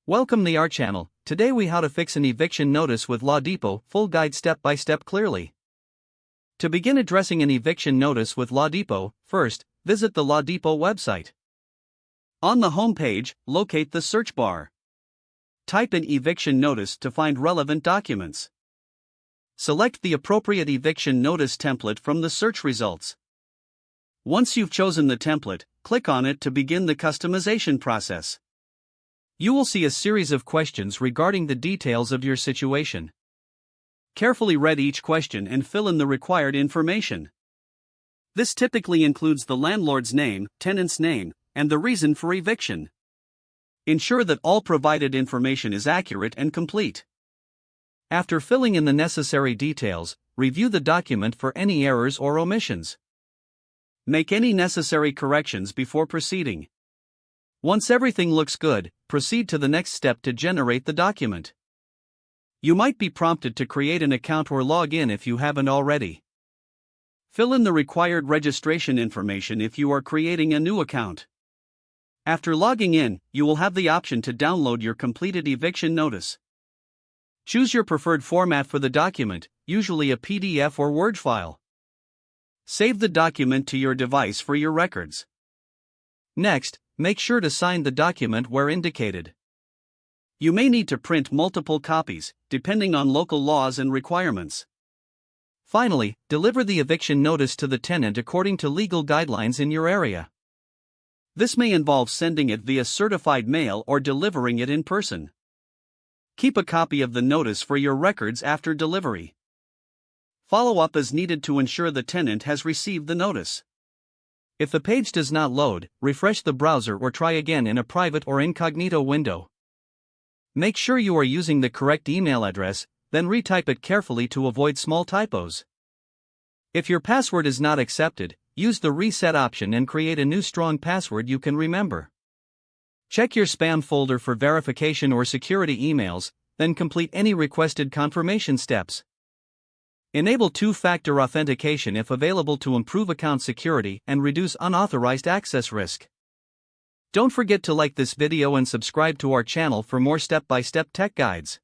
Welcome to our channel. Today we how to fix an eviction notice with LawDepot, full guide step by step clearly. To begin addressing an eviction notice with LawDepot, first, visit the LawDepot website. On the home page, locate the search bar. Type in eviction notice to find relevant documents. Select the appropriate eviction notice template from the search results. Once you've chosen the template, click on it to begin the customization process. You will see a series of questions regarding the details of your situation. Carefully read each question and fill in the required information. This typically includes the landlord's name, tenant's name, and the reason for eviction. Ensure that all provided information is accurate and complete. After filling in the necessary details, review the document for any errors or omissions. Make any necessary corrections before proceeding. Once everything looks good, proceed to the next step to generate the document. You might be prompted to create an account or log in if you haven't already. Fill in the required registration information if you are creating a new account. After logging in, you will have the option to download your completed eviction notice. Choose your preferred format for the document, usually a PDF or Word file. Save the document to your device for your records. Next, make sure to sign the document where indicated. You may need to print multiple copies, depending on local laws and requirements. Finally, deliver the eviction notice to the tenant according to legal guidelines in your area. This may involve sending it via certified mail or delivering it in person. Keep a copy of the notice for your records after delivery. Follow up as needed to ensure the tenant has received the notice. If the page does not load, refresh the browser or try again in a private or incognito window. Make sure you are using the correct email address, then retype it carefully to avoid small typos. If your password is not accepted, use the reset option and create a new strong password you can remember. Check your spam folder for verification or security emails, then complete any requested confirmation steps. Enable two-factor authentication if available to improve account security and reduce unauthorized access risk. Don't forget to like this video and subscribe to our channel for more step-by-step tech guides.